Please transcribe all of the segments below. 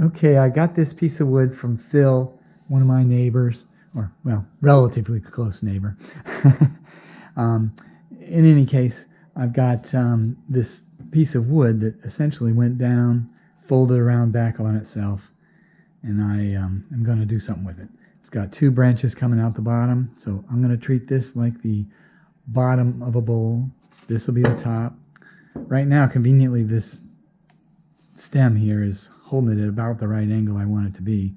Okay, I got this piece of wood from Phil, one of my neighbors, or, well, relatively close neighbor. In any case, I've got this piece of wood that essentially went down, folded around back on itself, and I am going to do something with it. It's got two branches coming out the bottom, so I'm going to treat this like the bottom of a bowl. This will be the top. Right now, conveniently, this stem here is holding it at about the right angle I want it to be.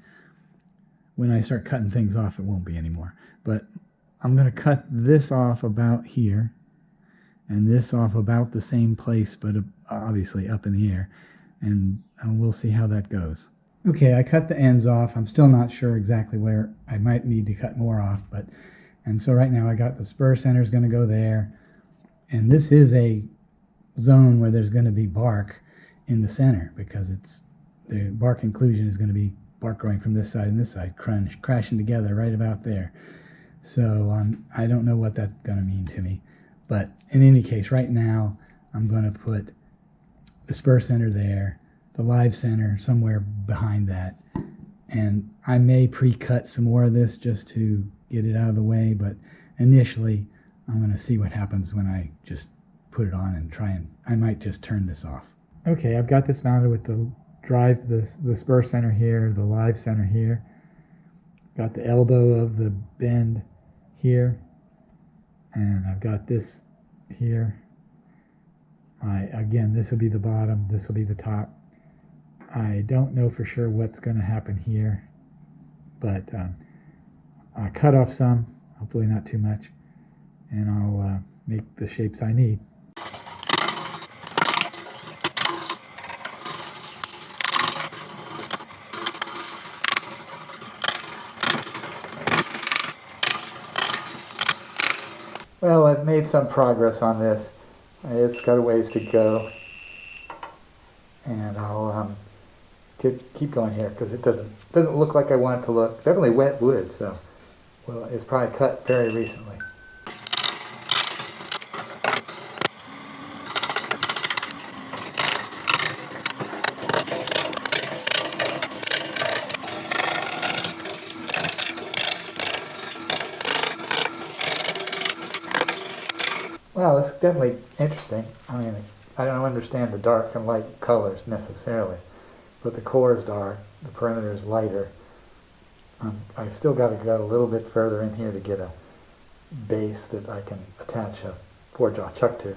When I start cutting things off, it won't be anymore. But I'm going to cut this off about here, and this off about the same place, but obviously up in the air, and we'll see how that goes. Okay, I cut the ends off. I'm still not sure exactly where. I might need to cut more off, and so right now I got the spur center is going to go there, and this is a zone where there's going to be bark in the center, because the bark inclusion is going to be bark growing from this side and this side, crashing together right about there. So I don't know what that's going to mean to me. But in any case, right now, I'm going to put the spur center there, the live center somewhere behind that. And I may pre-cut some more of this just to get it out of the way, but initially, I'm going to see what happens when I just put it on and I might just turn this off. Okay, I've got this mounted with the spur center here, the live center here. Got the elbow of the bend here, and I've got this here. Again, this will be the bottom, this will be the top. I don't know for sure what's going to happen here, but I'll cut off some, hopefully not too much, and I'll make the shapes I need. Well, I've made some progress on this. It's got a ways to go, and I'll keep going here because it doesn't look like I want it to look. Definitely wet wood, so well, it's probably cut very recently. Well, it's definitely interesting. I mean, I don't understand the dark and light colors necessarily, but the core is dark, the perimeter is lighter. I still got to go a little bit further in here to get a base that I can attach a 4-jaw chuck to.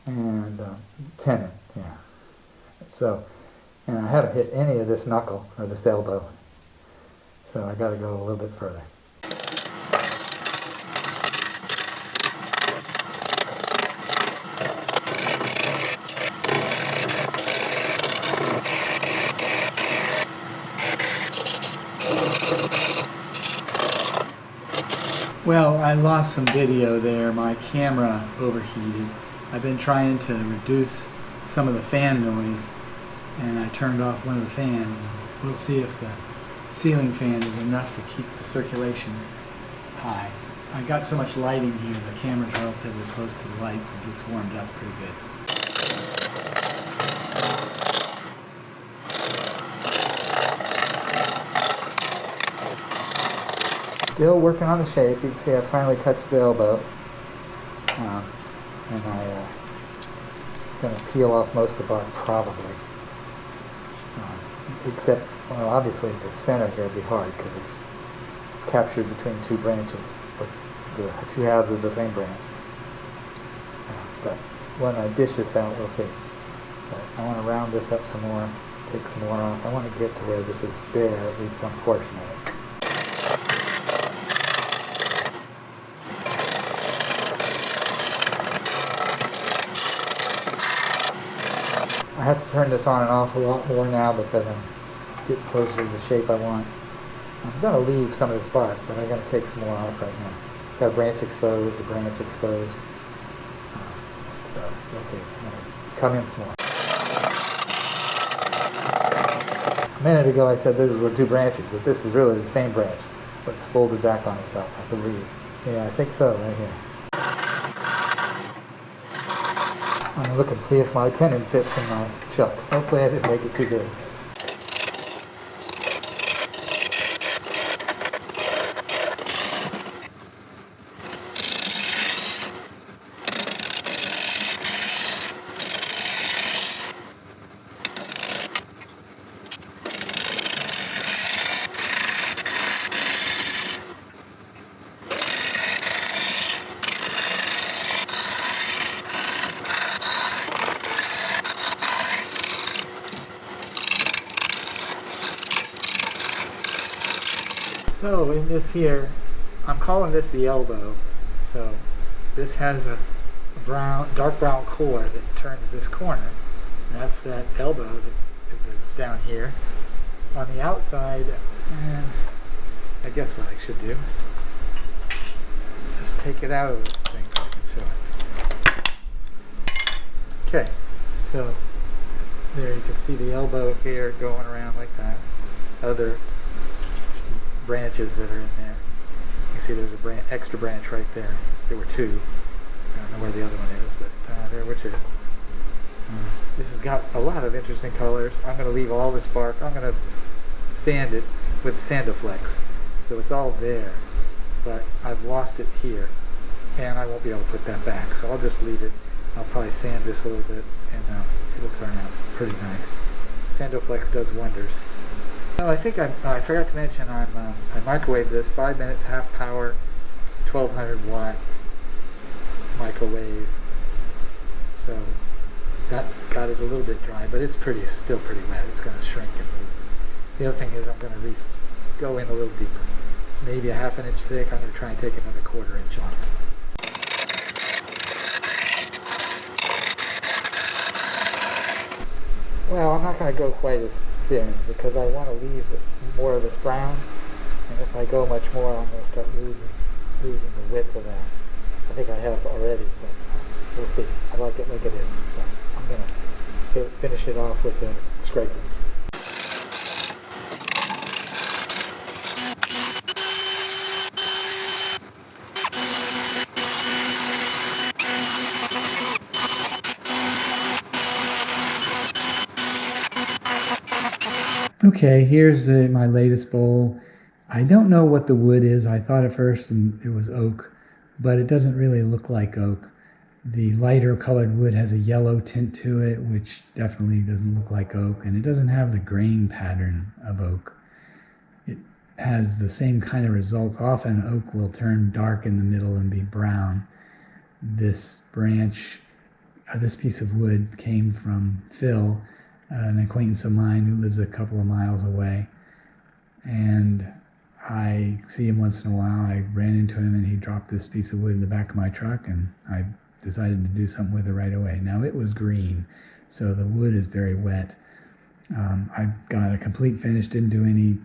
And tenon, yeah. So, and I haven't hit any of this knuckle or this elbow, so I got to go a little bit further. Well, I lost some video there. My camera overheated. I've been trying to reduce some of the fan noise, and I turned off one of the fans. And we'll see if the ceiling fan is enough to keep the circulation high. I got so much lighting here, the camera's relatively close to the lights and gets warmed up pretty good. Still working on the shape. You can see I finally touched the elbow, and I'm going to peel off most of the bark probably, except, well, obviously the center here will be hard because it's captured between two branches, but the two halves of the same branch. But when I dish this out, we'll see. But I want to round this up some more, take some more off. I want to get to where this is bare, at least some portion of it. I have to turn this on and off a lot more now because I'm getting closer to the shape I want. I'm going to leave some of this bark, but I'm going to take some more off right now. Got a branch exposed, a branch exposed. So, let's see. I'm going to come in some more. A minute ago I said these were two branches, but this is really the same branch, but it's folded back on itself, I believe. Yeah, I think so, right here. I'm going to look and see if my tenon fits in my chuck. Hopefully I didn't make it too big. So in this here, I'm calling this the elbow. So this has a dark brown core that turns this corner. And that's that elbow that is down here. On the outside, I guess what I should do, just take it out of the thing so I can show it. Okay, so there you can see the elbow here going around like that. Other branches that are in there. You can see there's a extra branch right there. There were two. I don't know where the other one is, but there were two. This has got a lot of interesting colors. I'm going to leave all this bark. I'm going to sand it with Sandoflex, so it's all there. But I've lost it here, and I won't be able to put that back. So I'll just leave it. I'll probably sand this a little bit, and it'll turn out pretty nice. Sandoflex does wonders. Oh, I think I forgot to mention I microwaved this 5 minutes, half power, 1200 watt microwave. So that got it a little bit dry, but it's still pretty wet. It's going to shrink and move. The other thing is I'm going to go in a little deeper. It's maybe a ½ inch thick. I'm going to try and take another 1/4 inch off. Well, I'm not going to go quite as thin because I want to leave more of this brown, and if I go much more I'm going to start losing the width of that. I think I have already, but we'll see. I like it like it is, so I'm going to finish it off with the scraper. Okay, here's my latest bowl. I don't know what the wood is. I thought at first it was oak, but it doesn't really look like oak. The lighter colored wood has a yellow tint to it, which definitely doesn't look like oak, and it doesn't have the grain pattern of oak. It has the same kind of results. Often oak will turn dark in the middle and be brown. This branch, this piece of wood came from Phil, an acquaintance of mine who lives a couple of miles away, and I see him once in a while. I ran into him and he dropped this piece of wood in the back of my truck, and I decided to do something with it right away. Now it was green, so the wood is very wet. I got a complete finish, didn't do any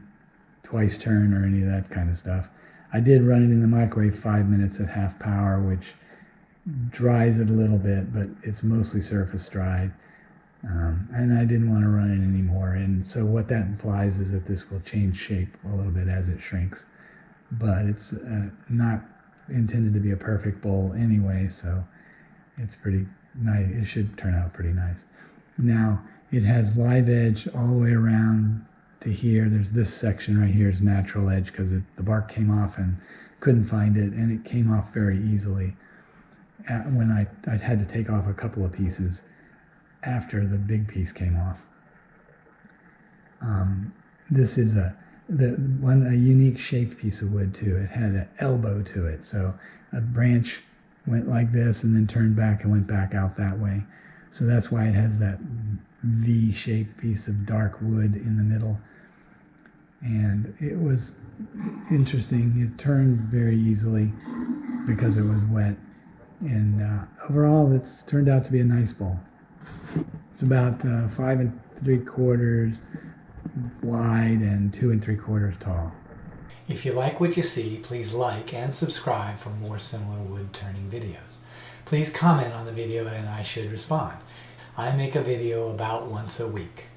twice turn or any of that kind of stuff. I did run it in the microwave 5 minutes at half power, which dries it a little bit, but it's mostly surface dried. And I didn't want to run it anymore, and so what that implies is that this will change shape a little bit as it shrinks, but it's not intended to be a perfect bowl anyway, so it's pretty nice. It should turn out pretty nice. Now it has live edge all the way around to here. There's this section right here is natural edge because the bark came off and couldn't find it, and it came off very easily when I had to take off a couple of pieces after the big piece came off. This is a unique shaped piece of wood too. It had an elbow to it, so a branch went like this and then turned back and went back out that way. So that's why it has that V-shaped piece of dark wood in the middle. And it was interesting. It turned very easily because it was wet. And overall, it's turned out to be a nice bowl. It's about 5 3/4 wide and 2 3/4 tall. If you like what you see, please like and subscribe for more similar wood turning videos. Please comment on the video and I should respond. I make a video about once a week.